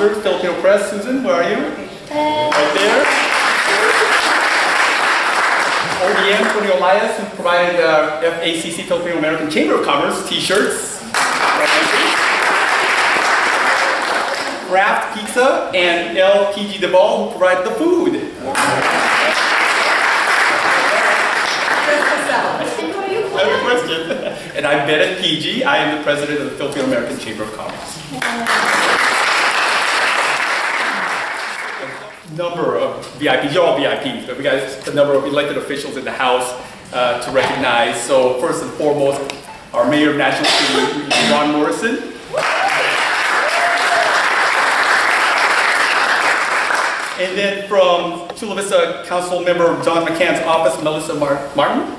sponsor, Filipino Press. Susan, where are you? Right there. ODM, Tony Elias, who provided FACC, Filipino American Chamber of Commerce, t-shirts. Craft Pizza and LPG Deval, who provided the food. I have a question. And I'm Bennett PG. I am the president of the Filipino American Chamber of Commerce. Number of VIPs, you're all VIPs, but we got a number of elected officials in the House to recognize. So first and foremost, our Mayor of National City, Ron Morrison. And then from Chula Vista Council Member John McCann's office, Melissa Martin.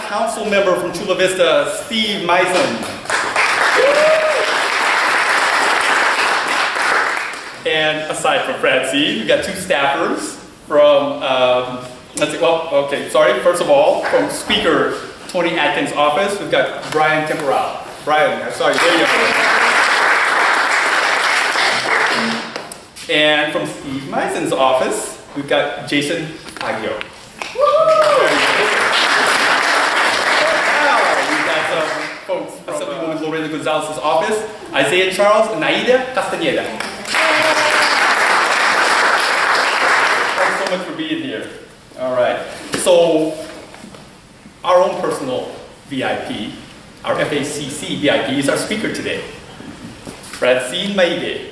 Council member from Chula Vista, Steve Maigue. And aside from Francine, we've got two staffers from, let's see, well, okay, sorry, first of all, from Speaker Tony Atkins' office, we've got Brian Temporal. Brian, I'm sorry, there you go. And from Steve Meisen's office, we've got Jason Aguio. We've got some folks from Assemblywoman Lorena Gonzalez's office, Isaiah Charles and Naida Castaneda. Thanks so much for being here. All right. So, our own personal VIP, our FACC VIP, is our speaker today, Francine Maigue.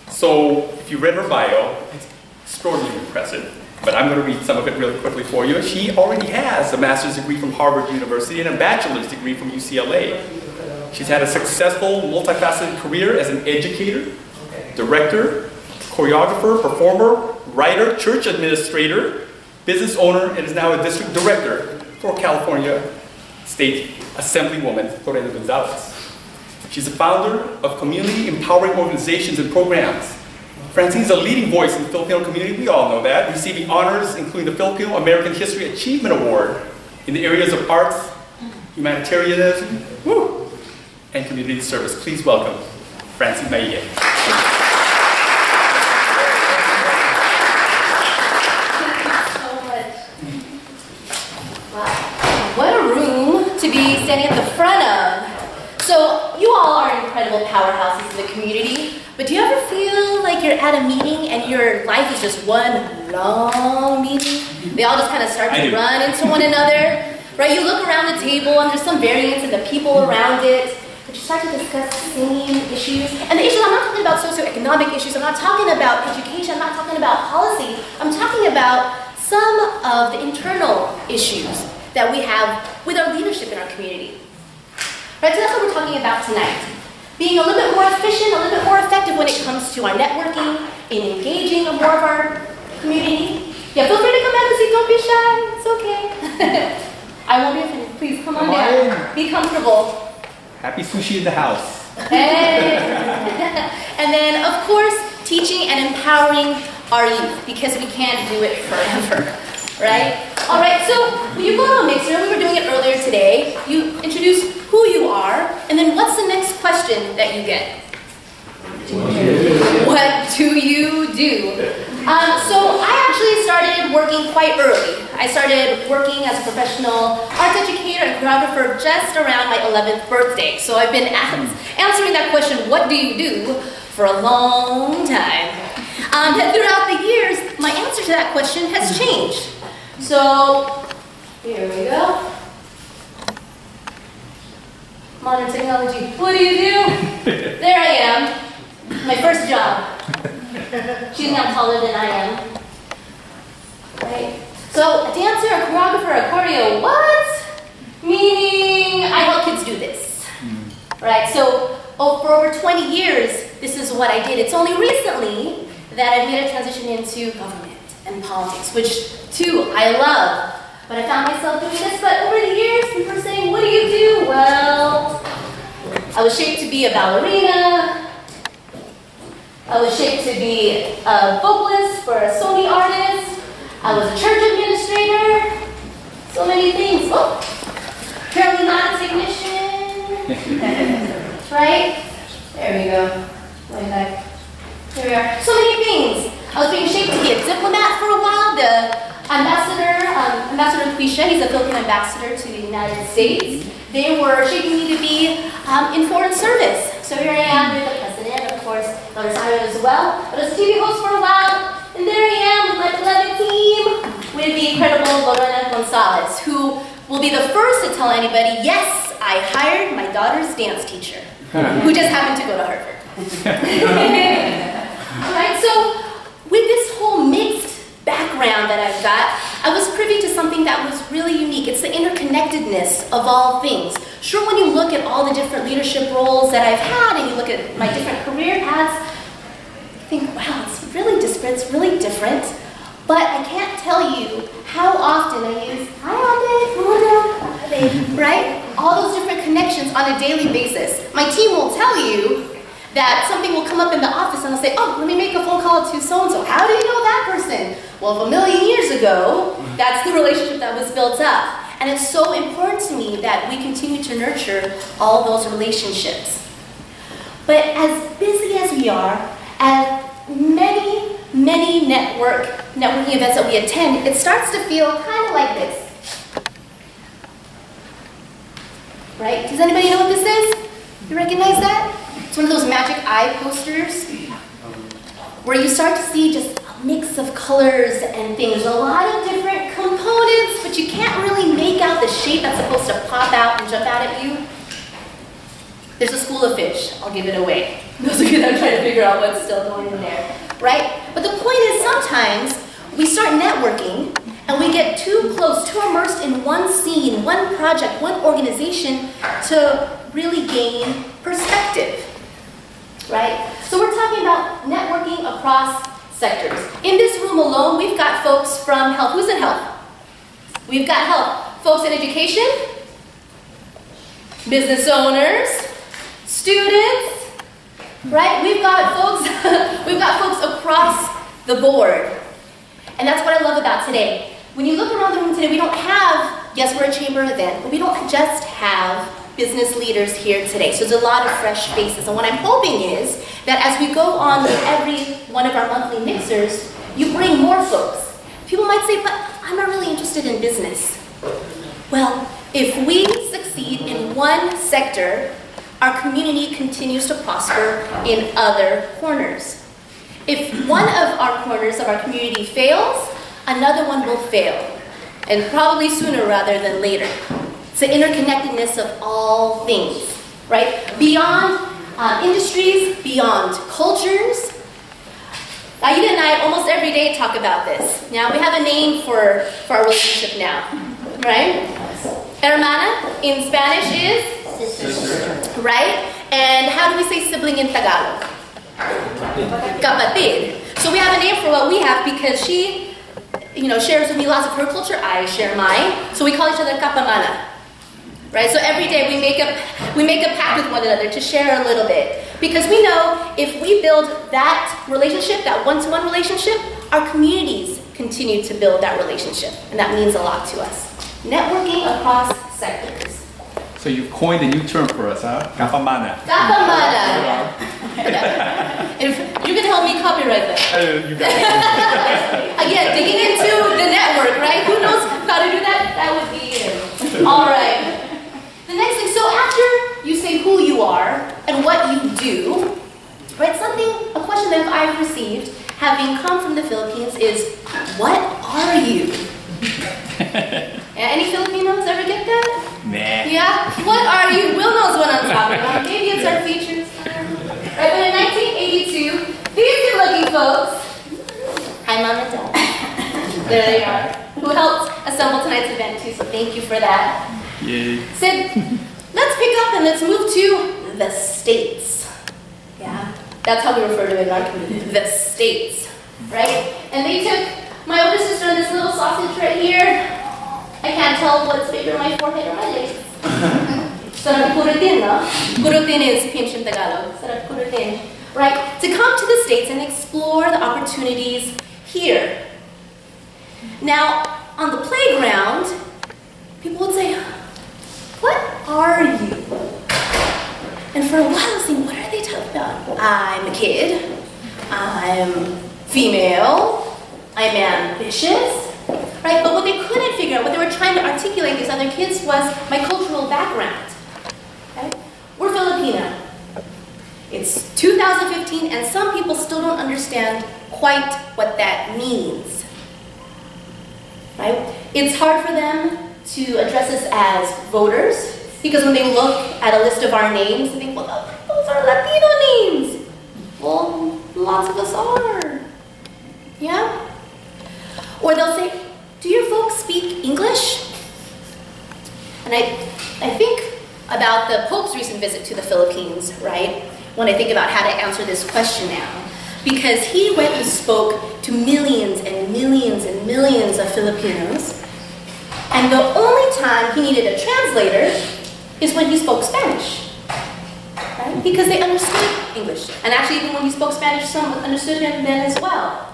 So, if you read her bio, it's extraordinarily impressive. But I'm going to read some of it really quickly for you. She already has a master's degree from Harvard University and a bachelor's degree from UCLA. She's had a successful, multifaceted career as an educator, director, choreographer, performer, writer, church administrator, business owner, and is now a district director for California State Assemblywoman Lorena Gonzalez. She's a founder of community empowering organizations and programs. Francine is a leading voice in the Filipino community, we all know that, receiving honors including the Filipino American History Achievement Award in the areas of arts, humanitarianism, and community service. Please welcome Francine Maigue. What a room to be standing at the front of. So you all are incredible powerhouses in the community, but do you ever feel like you're at a meeting and your life is just one long meeting? They all just kind of start to run into one another, right? You look around the table and there's some variance in the people around it, but you start to discuss the same issues. And the issues, I'm not talking about socioeconomic issues, I'm not talking about education, I'm not talking about policy, I'm talking about some of the internal issues that we have with our leadership in our community. Right, so that's what we're talking about tonight. Being a little bit more efficient, a little bit more effective when it comes to our networking, in engaging more of our community. Yeah, feel free to come have a seat, don't be shy, it's okay. I won't be offended, please come on down, be comfortable. Happy sushi in the house. Hey. And then, of course, teaching and empowering our youth, because we can't do it forever, right? All right, so when you go to a mixer, we were doing it earlier today, you introduce who you are, and then what's the next question that you get? What do you do? So I actually started working quite early. I started working as a professional arts educator and choreographer just around my 11th birthday. So I've been answering that question, what do you do, for a long time. And throughout the years, my answer to that question has changed. So, here we go. Modern technology. What do you do? There I am. My first job. She's now taller than I am. Right? So, a dancer, a choreographer, a choreo, what? Meaning, I help kids do this. Right? So, for over 20 years, this is what I did. It's only recently that I made a transition into government and politics, which, too, I love. But I found myself doing this, but over the years, people were saying, what do you do? Well, I was shaped to be a ballerina. I was shaped to be a vocalist for a Sony artist. I was a church administrator. So many things. Oh, apparently not a technician. right? There we go. Way back. Here we are. So many things. I was being shaped to be a diplomat for a while. The Ambassador Quisha, he's a Philippine ambassador to the United States. They were shaping me to be in foreign service. So here I am with the president, of course, Lorena as well. But as a TV host for a while, and there I am with my beloved team, with the incredible Lorena Gonzalez, who will be the first to tell anybody, yes, I hired my daughter's dance teacher, who just happened to go to Harvard. Alright, so with this whole mixed background that I've got, I was privy to something that was really unique. It's the interconnectedness of all things. Sure, when you look at all the different leadership roles that I've had and you look at my different career paths, you think, wow, it's really disparate, it's really different. But I can't tell you how often I use, hi Ate, right? All those different connections on a daily basis. My team will tell you that something will come up in the office and they'll say, oh, let me make a phone call to so-and-so. How do you know that person? Well, a million years ago, that's the relationship that was built up. And it's so important to me that we continue to nurture all those relationships. But as busy as we are, at many networking events that we attend, it starts to feel kind of like this. Right? Does anybody know what this is? You recognize that? It's one of those magic eye posters where you start to see just a mix of colors and things, a lot of different components, but you can't really make out the shape that's supposed to pop out and jump out at you. There's a school of fish. I'll give it away. Those of you that are trying to figure out what's still going in there, right? But the point is sometimes we start networking and we get too close, too immersed in one scene, one project, one organization to really gain perspective. Right? So we're talking about networking across sectors. In this room alone, we've got folks from health. Who's in health? We've got health. Folks in education, business owners, students, right? We've got folks across the board. And that's what I love about today. When you look around the room today, we don't have, yes, we're a chamber event, but we don't just have business leaders here today. So there's a lot of fresh faces. And what I'm hoping is that as we go on with every one of our monthly mixers, you bring more folks. People might say, but I'm not really interested in business. Well, if we succeed in one sector, our community continues to prosper in other corners. If one of our corners of our community fails, another one will fail. And probably sooner rather than later. It's the interconnectedness of all things, right? Beyond industries, beyond cultures. Aida and I almost every day talk about this. Now we have a name for our relationship now, right? Hermana in Spanish is? Sister. Right? And how do we say sibling in Tagalog? Kapatid. So we have a name for what we have because she, shares with me lots of her culture. I share mine. So we call each other kapamana. Right? So every day we make a pact with one another to share a little bit. Because we know if we build that relationship, that one-to-one relationship, our communities continue to build that relationship. And that means a lot to us. Networking across sectors. So you've coined a new term for us, huh? Kapamana. Kapamana. If you can help me copyright that. You got it. Again, digging into the network, right? Who knows how to do that? That would be it. All right. The next thing, so after you say who you are and what you do, right? A question that I've received, having come from the Philippines, is, what are you? Any Filipinos ever get that? Nah. Yeah? What are you? Will knows what I'm talking about. Maybe it's our features. Right, but in 1982, these good-looking folks, hi Mom and Dad, there they are, who helped assemble tonight's event too, so thank you for that. Yay. Said, let's pick up and let's move to the States. Yeah, that's how we refer to it in our community, the States, right? And they took my older sister and this little sausage right here. I can't tell what's bigger, my forehead or my legs. Sarap kurutin, no? Kurutin is pinch in Tagalog. Sarap kurutin. Right? To come to the States and explore the opportunities here. Now, on the playground, people would say, what are you? And for a while I was thinking, what are they talking about? I'm a kid, I'm female, I'm ambitious, right? But what they couldn't figure out, what they were trying to articulate, these other kids, was my cultural background. Okay? We're Filipino. It's 2015 and some people still don't understand quite what that means. Right? It's hard for them to address us as voters because when they look at a list of our names, they think, well, those are Latino names. Well, lots of us are. Yeah? Or they'll say, do your folks speak English? And I think about the Pope's recent visit to the Philippines, right? When I think about how to answer this question now. Because he went and spoke to millions and millions and millions of Filipinos. And the only time he needed a translator is when he spoke Spanish. Right? Because they understood English. And actually, even when he spoke Spanish, some understood him then as well.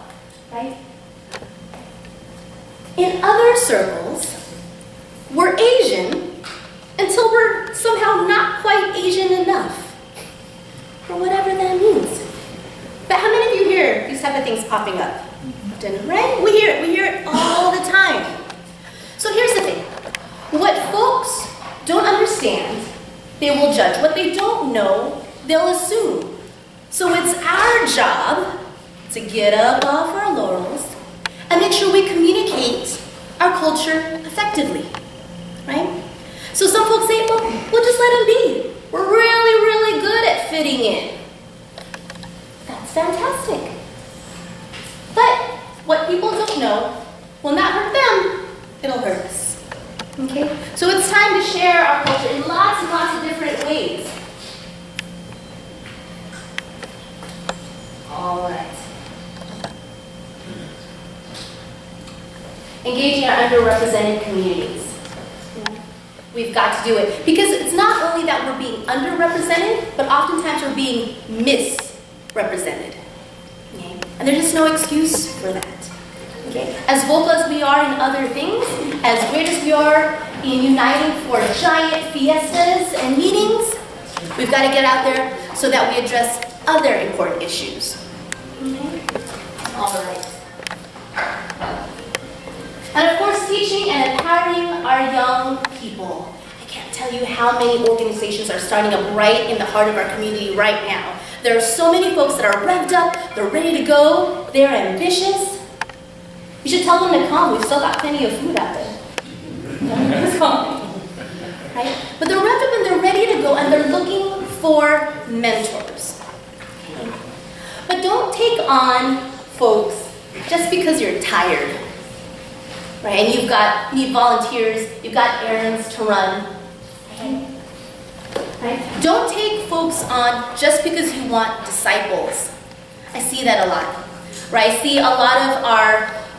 Right? In other circles, we're Asian until we're somehow not quite Asian enough. Or whatever that means. But how many of you hear these type of things popping up? Right? We hear it all the time. So here's the thing. What folks don't understand, they will judge. What they don't know, they'll assume. So it's our job to get up off our laurels and make sure we communicate our culture effectively. Right? So some folks say, well, we'll just let them be. We're really, really good at fitting in. That's fantastic. But what people don't know will not hurt them, it'll hurt us. Okay? So it's time to share our culture in lots and lots of different ways. All right. Engaging our underrepresented communities. We've got to do it. Because it's not only that we're being underrepresented, but oftentimes we're being misrepresented. Okay? And there's just no excuse for that. Okay? As vocal as we are in other things, as great as we are in uniting for giant fiestas and meetings, we've got to get out there so that we address other important issues. Okay? All right. And of course, teaching and empowering our young people. I can't tell you how many organizations are starting up right in the heart of our community right now. There are so many folks that are revved up, they're ready to go, they're ambitious. You should tell them to come, we've still got plenty of food out there. Right? But they're revved up and they're ready to go and they're looking for mentors. Okay? But don't take on folks just because you're tired. Right? And you need volunteers, you've got errands to run. Right? Don't take folks on just because you want disciples. I see that a lot. Right? I see a lot of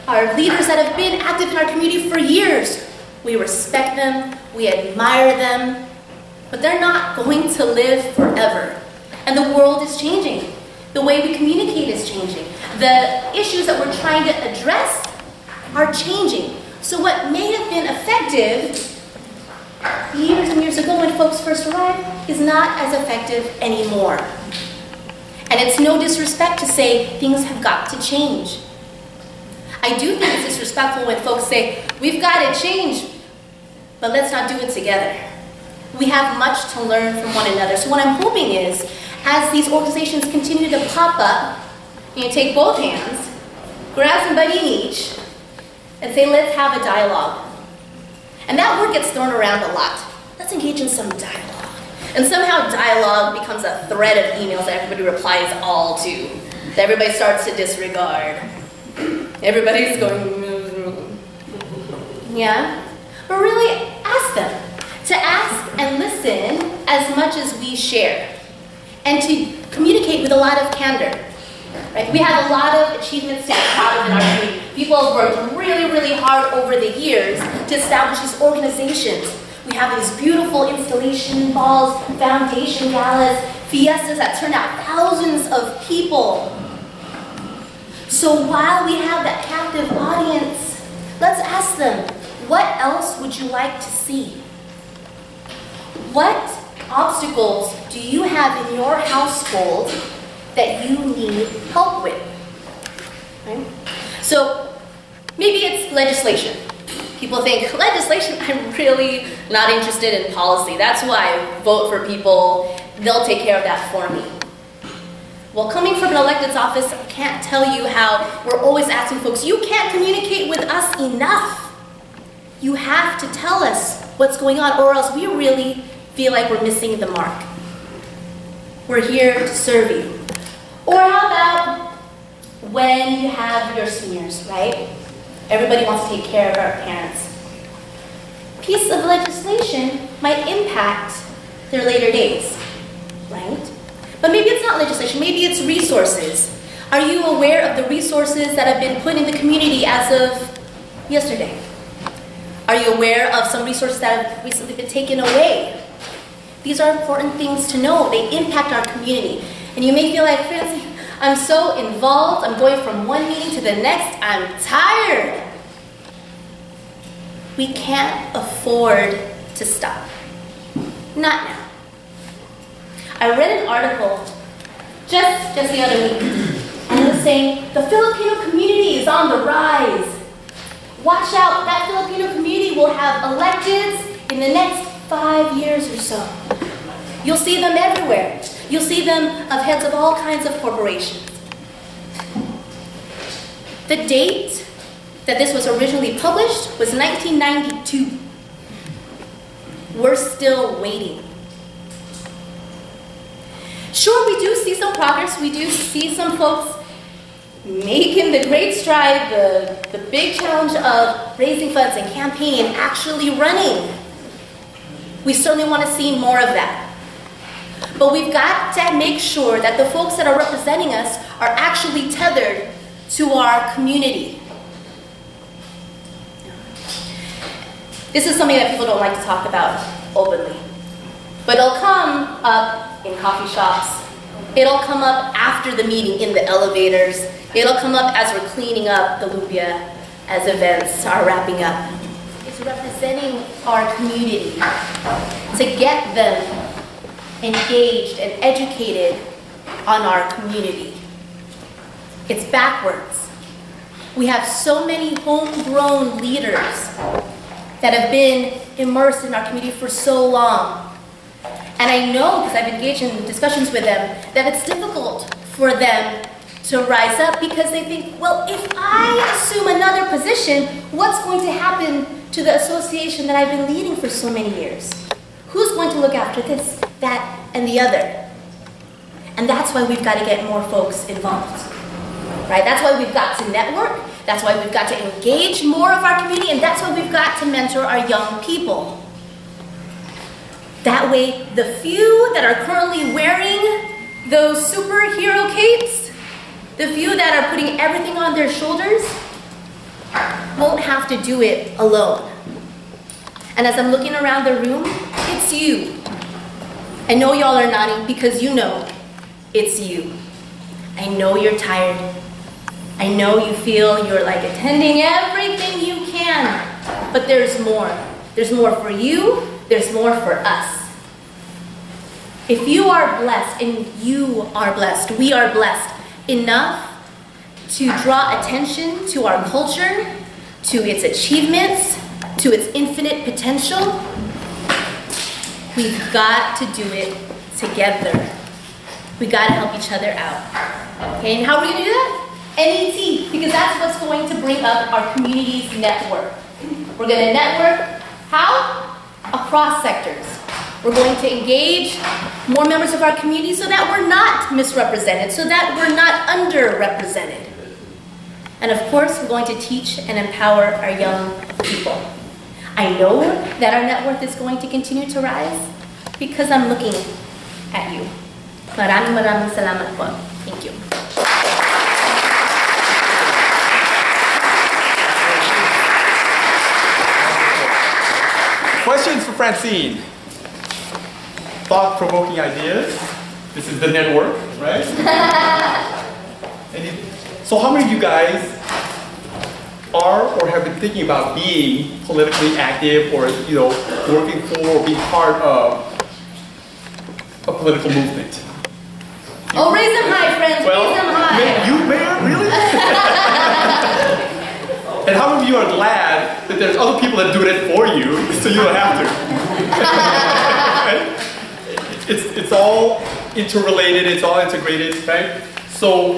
our leaders that have been active in our community for years. We respect them, we admire them, but they're not going to live forever. And the world is changing. The way we communicate is changing. The issues that we're trying to address are changing. So what may have been effective years and years ago when folks first arrived is not as effective anymore. And it's no disrespect to say things have got to change. I do think it's disrespectful when folks say, we've got to change, but let's not do it together. We have much to learn from one another. So what I'm hoping is, as these organizations continue to pop up, you take both hands, grab somebody in each, and say, let's have a dialogue. And that word gets thrown around a lot. Let's engage in some dialogue. And somehow dialogue becomes a thread of emails that everybody replies all to, that everybody starts to disregard. Everybody's going, yeah? But really, ask them. To ask and listen as much as we share. And to communicate with a lot of candor. Right? We have a lot of achievements to be proud of in our community. People have worked really, really hard over the years to establish these organizations. We have these beautiful installation balls, foundation galas, fiestas that turn out thousands of people. So while we have that captive audience, let's ask them, what else would you like to see? What obstacles do you have in your household that you need help with? Right? So maybe it's legislation. People think, legislation, I'm really not interested in policy. That's why I vote for people. They'll take care of that for me. Well, coming from an elected's office, I can't tell you how we're always asking folks, you can't communicate with us enough. You have to tell us what's going on, or else we really feel like we're missing the mark. We're here to serve you. Or how about when you have your seniors, right? Everybody wants to take care of our parents. Piece of legislation might impact their later days, right? But maybe it's not legislation, maybe it's resources. Are you aware of the resources that have been put in the community as of yesterday? Are you aware of some resources that have recently been taken away? These are important things to know. They impact our community. And you may feel like, Francine, I'm so involved, I'm going from one meeting to the next, I'm tired. We can't afford to stop. Not now. I read an article just the other week, and it was saying, the Filipino community is on the rise. Watch out, that Filipino community will have electeds in the next 5 years or so. You'll see them everywhere. You'll see them of heads of all kinds of corporations. The date that this was originally published was 1992. We're still waiting. Sure, we do see some progress. We do see some folks making the great stride, the big challenge of raising funds and campaigning and actually running. We certainly want to see more of that. But we've got to make sure that the folks that are representing us are actually tethered to our community. This is something that people don't like to talk about openly. But it'll come up in coffee shops. It'll come up after the meeting in the elevators. It'll come up as we're cleaning up the lumpia, as events are wrapping up. It's representing our community to get them engaged and educated on our community. It's backwards. We have so many homegrown leaders that have been immersed in our community for so long. And I know, because I've engaged in discussions with them, that it's difficult for them to rise up because they think, well, if I assume another position, what's going to happen to the association that I've been leading for so many years? Who's going to look after this, that, and the other? And that's why we've got to get more folks involved, right? That's why we've got to network. That's why we've got to engage more of our community, and that's why we've got to mentor our young people. That way, the few that are currently wearing those superhero capes, the few that are putting everything on their shoulders, won't have to do it alone. And as I'm looking around the room, it's you. I know y'all are nodding because you know it's you. I know you're tired. I know you feel you're like attending everything you can, but there's more. There's more for you, there's more for us. If you are blessed, and you are blessed, we are blessed enough to draw attention to our culture, to its achievements, to its infinite potential, we've got to do it together. We got to help each other out. Okay, and how are we going to do that? NET, because that's what's going to bring up our community's network. We're going to network, how? Across sectors. We're going to engage more members of our community so that we're not misrepresented, so that we're not underrepresented. And of course, we're going to teach and empower our young people. I know that our net worth is going to continue to rise because I'm looking at you. Maraming salamat po. Thank you. Questions for Francine? Thought-provoking ideas? This is the network, right? So how many of you guys are or have been thinking about being politically active or working for or being part of political movement. Oh, raise them high, friends. Well, raise them high. You, Mayor, really? And how many of you are glad that there's other people that do it for you, so you don't have to? It's all interrelated, it's all integrated, right? So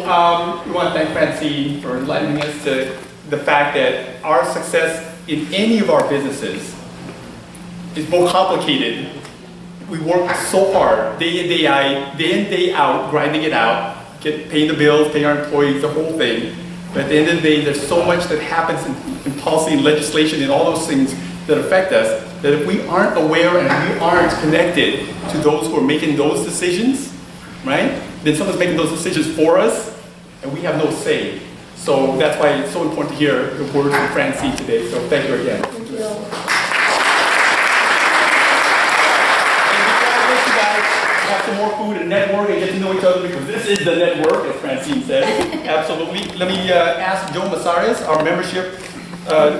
we want to thank Francine for enlightening us to the fact that our success in any of our businesses is more complicated. We work so hard, day in, day out, grinding it out, paying the bills, paying our employees, the whole thing. But at the end of the day, there's so much that happens in policy and legislation and all those things that affect us, that if we aren't aware and we aren't connected to those who are making those decisions, right? Then someone's making those decisions for us, and we have no say. So that's why it's so important to hear the words from Francine today. So thank you again. Thank you. Have some more food and network and get to know each other, because this is the network, as Francine said. Absolutely. Let me ask Joe Masares, our membership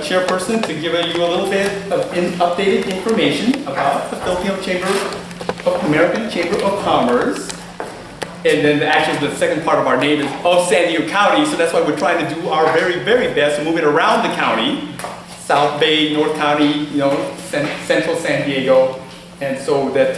chairperson, to give you a little bit of updated information about the Filipino American Chamber of Commerce. And then actually the second part of our name is of San Diego County, so that's why we're trying to do our very, very best to move it around the county. South Bay, North County, Central San Diego. And so that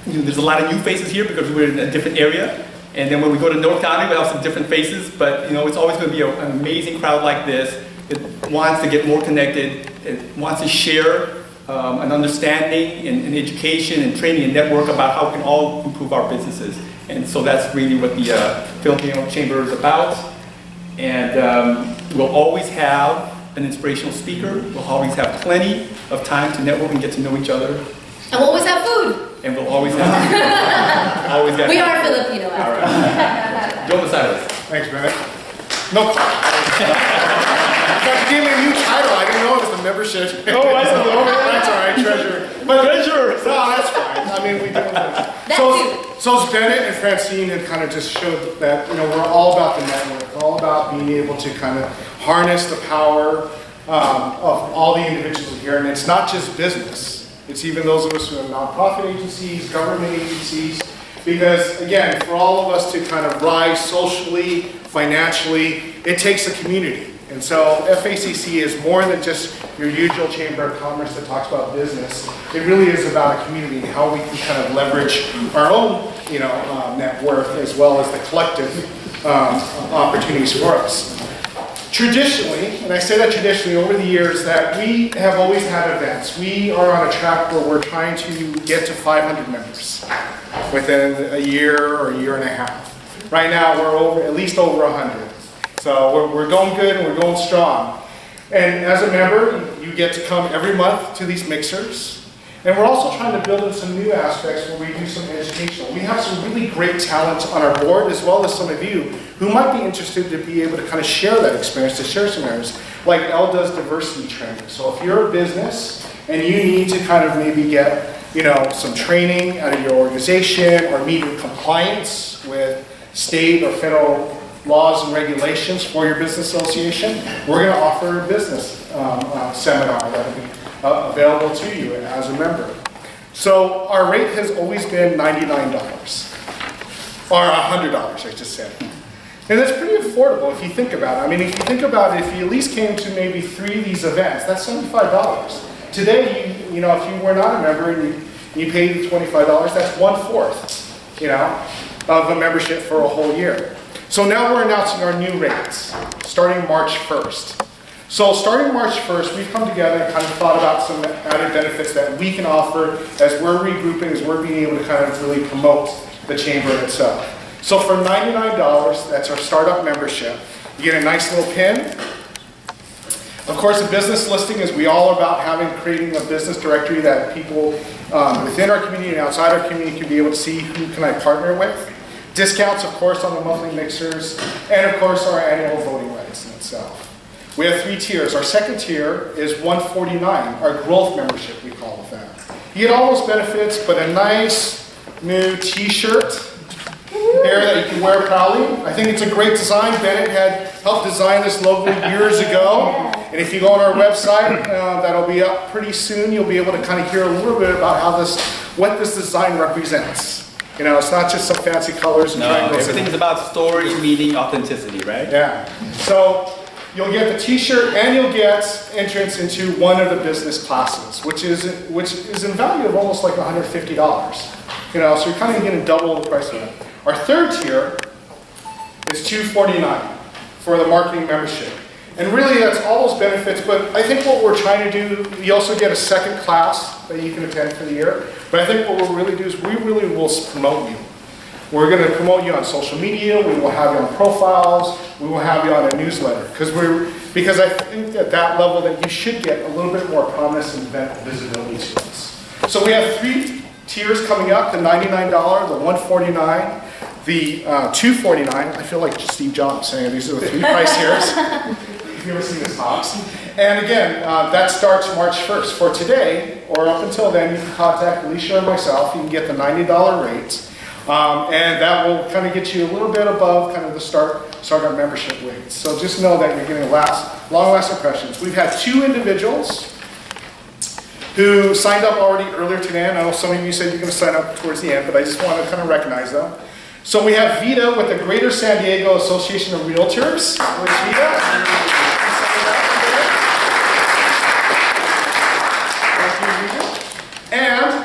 there's a lot of new faces here because we're in a different area. And then when we go to North County, we have some different faces, but it's always going to be an amazing crowd like this that wants to get more connected, it wants to share an understanding and education and training and network about how we can all improve our businesses. And so that's really what the Filipino Chamber is about. And we'll always have an inspirational speaker. We'll always have plenty of time to network and get to know each other. And we'll always have food. And we'll always have food. We are Filipino. All right. Joe Masares. Thanks, Bennett. No. You gave me a new title. I didn't know it was the membership. Oh, I don't know. That's all right, treasurer. But treasurer. No, that's fine. I mean, we do that. So as Bennett and Francine had kind of just showed that, we're all about the network. We're all about being able to kind of harness the power of all the individuals here. And it's not just business. It's even those of us who are nonprofit agencies, government agencies. Because again, for all of us to kind of rise socially, financially, it takes a community. And so FACC is more than just your usual Chamber of Commerce that talks about business. It really is about a community and how we can kind of leverage our own, net worth as well as the collective opportunities for us. Traditionally, and I say that traditionally over the years, that we have always had events. We are on a track where we're trying to get to 500 members within a year or a year and a half. Right now, we're at least over 100. So we're going good and we're going strong. And as a member, you get to come every month to these mixers. And we're also trying to build in some new aspects where we do some educational. We have some really great talent on our board, as well as some of you who might be interested to be able to kind of share that experience, to share some areas. Like Elle does diversity training. So if you're a business and you need to kind of maybe get some training out of your organization or meet in compliance with state or federal laws and regulations for your business association, we're going to offer a business seminar that will be available to you as a member. So our rate has always been $99, or $100, I just said. And that's pretty affordable if you think about it. I mean, if you think about it, if you at least came to maybe 3 of these events, that's $75. Today, if you were not a member and you paid $25, that's 1/4, of a membership for a whole year. So now we're announcing our new rates, starting March 1st. So starting March 1st, we've come together and kind of thought about some added benefits that we can offer as we're regrouping, as we're being able to kind of really promote the chamber itself. So for $99, that's our startup membership. You get a nice little pin. Of course, a business listing is all about creating a business directory that people within our community and outside our community can be able to see who can I partner with. Discounts, of course, on the monthly mixers, and of course, our annual voting rights in itself. We have 3 tiers. Our second tier is $149, our growth membership, we call it that. You get all those benefits, but a nice new t-shirt here that you can wear proudly. I think it's a great design. Bennett had helped design this logo years ago. And if you go on our website, that'll be up pretty soon, you'll be able to kind of hear a little bit about how what this design represents. You know, it's not just some fancy colors and triangles. Everything's about story, meaning, authenticity, right? Yeah. So you'll get the T-shirt and you'll get entrance into one of the business classes, which is in value of almost like $150. You know, so you're kind of getting double the price of it. Our third tier is $249 for the marketing membership. And really that's all those benefits, but I think what we're trying to do, you also get a second class that you can attend for the year. But I think what we'll really do is we really will promote you. We're going to promote you on social media, we will have you on profiles, we will have you on a newsletter. Because I think at that level that you should get a little bit more prominence and visibility to us. So we have 3 tiers coming up, the $99, the $149, the $249. I feel like Steve Jobs saying these are the 3 price tiers. If you ever seen his talks. And again, that starts March 1st. For today, or up until then, you can contact Alicia or myself. You can get the $90 rates. And that will kind of get you a little bit above kind of the startup membership rates. So just know that you're getting long-lasting impressions. We've had 2 individuals who signed up already earlier today. And I know some of you said you're going to sign up towards the end, but I just want to kind of recognize them. So we have Vita with the Greater San Diego Association of Realtors. Where's Vita? And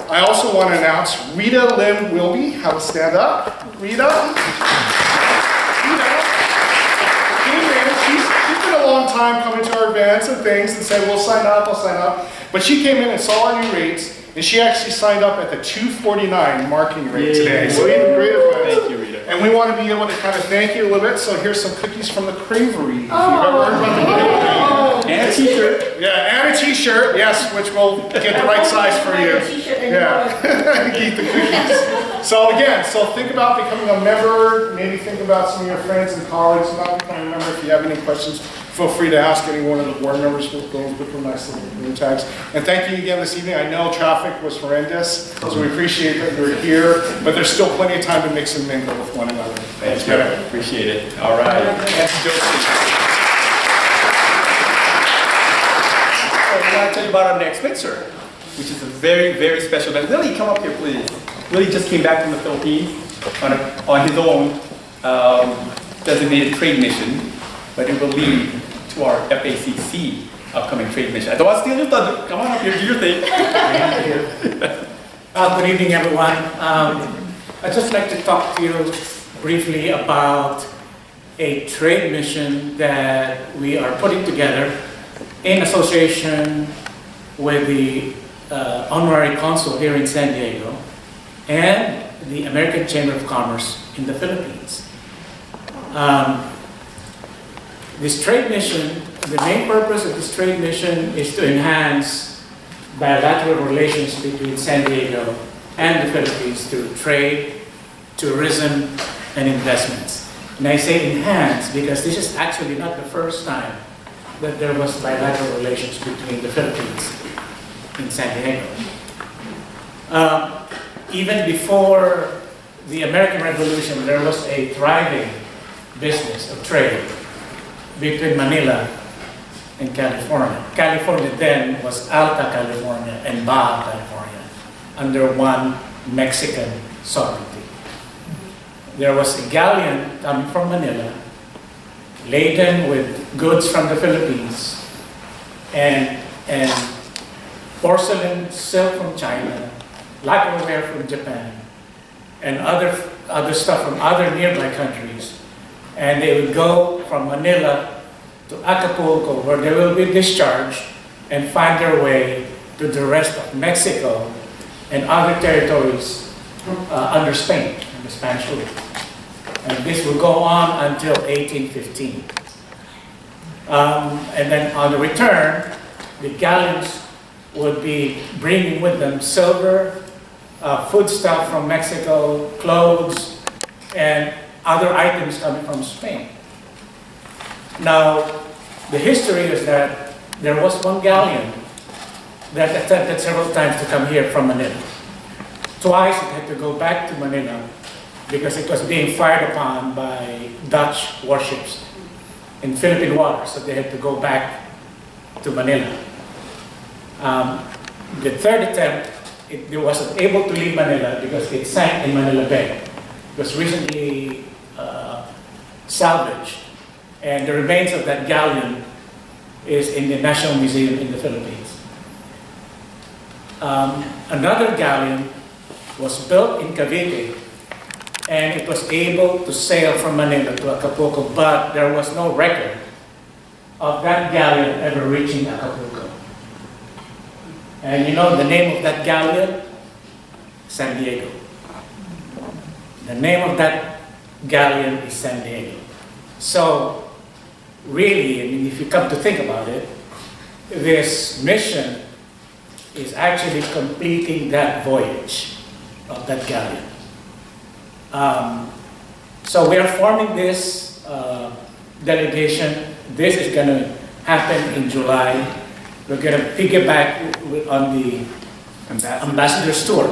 I also want to announce Rita Lim Wilby. Have a stand up. Rita came in. She's been a long time coming to our events and things and said, we'll sign up, we'll sign up. But she came in and saw our new rates, and she actually signed up at the $249 marketing rate today. So we had a great event. Thank you, Rita. And we want to be able to kind of thank you a little bit. So here's some cookies from the Cravery. If you've ever heard about the Cravery. And a T-shirt. Yeah, and a T-shirt, yes, which will get the right size for you. Yeah, keep the cookies. So again, think about becoming a member. Maybe think about some of your friends and colleagues about becoming a member. If you have any questions, feel free to ask any one of the board members with those different nice little name tags. And thank you again this evening. I know traffic was horrendous, so we appreciate that you're here, but there's still plenty of time to mix and mingle with one another. Thanks, man. Appreciate it. All right. So we're going to tell you about our next mixer, which is a very, very special event. Willie, come up here, please. Willie just came back from the Philippines on his own designated trade mission, but it will lead to our FACC upcoming trade mission. I don't want to steal your thunder. Come on up here, do your thing. Good evening, everyone. I'd just like to talk to you briefly about a trade mission that we are putting together in association with the Honorary Consul here in San Diego and the American Chamber of Commerce in the Philippines. This trade mission, the main purpose of this trade mission is to enhance bilateral relations between San Diego and the Philippines through trade, tourism, and investments. And I say enhance because this is actually not the first time that there was bilateral relations between the Philippines and San Diego. Even before the American Revolution, there was a thriving business of trade between Manila and California. California then was Alta California and Baja California under one Mexican sovereignty. There was a galleon coming from Manila laden with goods from the Philippines and porcelain, silk from China, lacquerware from Japan, and other stuff from other nearby countries. And they would go from Manila to Acapulco, where they will be discharged and find their way to the rest of Mexico and other territories under Spain, under Spanish rule. And this will go on until 1815. And then on the return, the galleons would be bringing with them silver, foodstuff from Mexico, clothes, and other items coming from Spain. Now, the history is that there was one galleon that attempted several times to come here from Manila. Twice it had to go back to Manila because it was being fired upon by Dutch warships in Philippine waters, so they had to go back to Manila. The third attempt, it wasn't able to leave Manila because it sank in Manila Bay. It was recently salvaged, and the remains of that galleon is in the National Museum in the Philippines. Another galleon was built in Cavite, and it was able to sail from Manila to Acapulco, but there was no record of that galleon ever reaching Acapulco. And you know the name of that galleon? San Diego. The name of that galleon is San Diego. So, really, I mean, if you come to think about it, this mission is actually completing that voyage of that galleon. So we are forming this delegation. This is going to happen in July. We're going to piggyback on the Ambassador's Tour,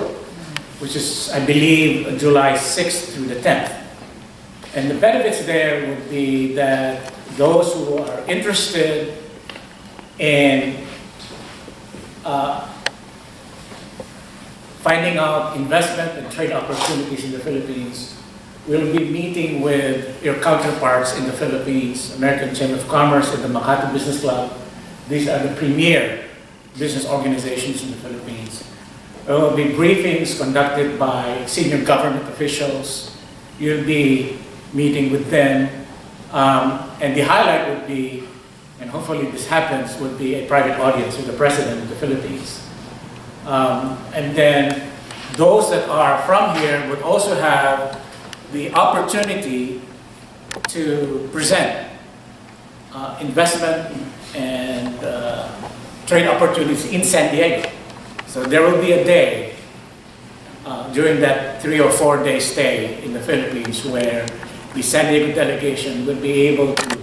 which is, I believe, July 6th through the 10th. And the benefits there would be that those who are interested in finding out investment and trade opportunities in the Philippines will be meeting with your counterparts in the Philippines, American Chamber of Commerce and the Makati Business Club. These are the premier business organizations in the Philippines. There will be briefings conducted by senior government officials. You'll be meeting with them. And the highlight would be, and hopefully this happens, would be a private audience with the President of the Philippines. And then those that are from here would also have the opportunity to present investment and trade opportunities in San Diego. So there will be a day during that 3 or 4 day stay in the Philippines where the San Diego delegation will be able to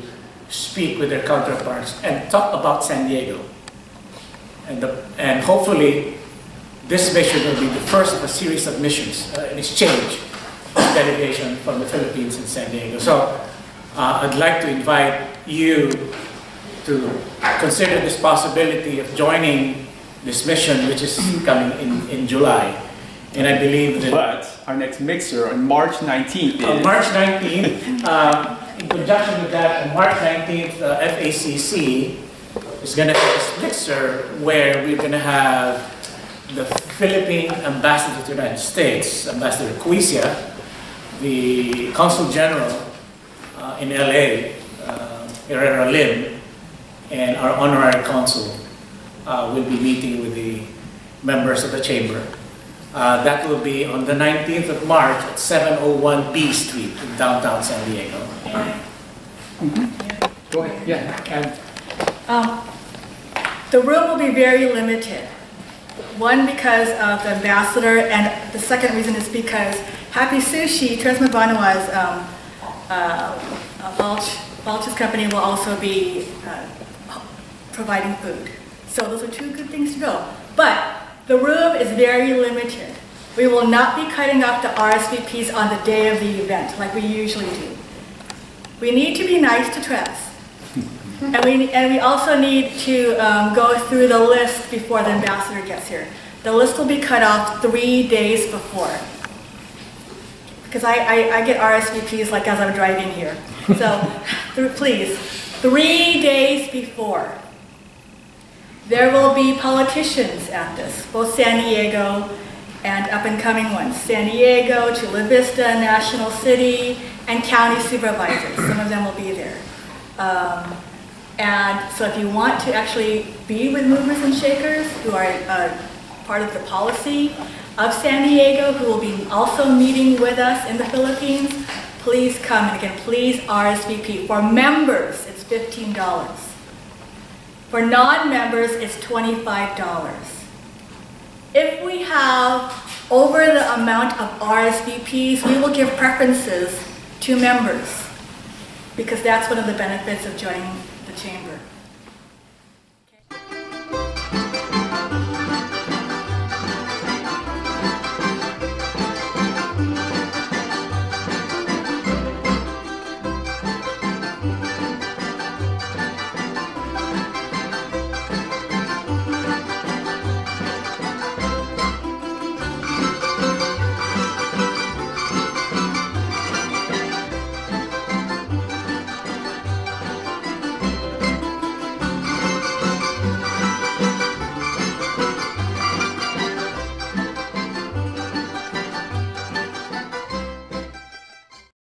speak with their counterparts and talk about San Diego. And hopefully this mission will be the first of a series of missions, an exchange delegation from the Philippines and San Diego. So I'd like to invite you to consider this possibility of joining this mission, which is coming in July. And I believe that... But our next mixer on March 19th is... On March 19th, in conjunction with that, on March 19th, FACC is going to have this mixer where we're going to have the Philippine Ambassador to the United States, Ambassador Cuisia, the Consul General in LA, Herrera Lim, and our Honorary Consul will be meeting with the members of the Chamber. That will be on the 19th of March at 701 B Street in downtown San Diego. Go ahead. Yeah. The room will be very limited. One, because of the ambassador, and the second reason is because Happy Sushi, Transmabanua's Balch's company, will also be providing food. So those are two good things to go. But the room is very limited. We will not be cutting off the RSVPs on the day of the event like we usually do. We need to be nice to Trevs. And we also need to go through the list before the ambassador gets here. The list will be cut off 3 days before. Because I get RSVPs like as I'm driving here. So please, 3 days before. There will be politicians at this, both San Diego and up-and-coming ones. San Diego, Chula Vista, National City, and county supervisors. Some of them will be there. And so if you want to actually be with movers and shakers who are part of the policy of San Diego, who will be also meeting with us in the Philippines, please come. And again, please RSVP. For members, it's $15. For non-members, it's $25. If we have over the amount of RSVPs, we will give preferences to members, because that's one of the benefits of joining the chamber.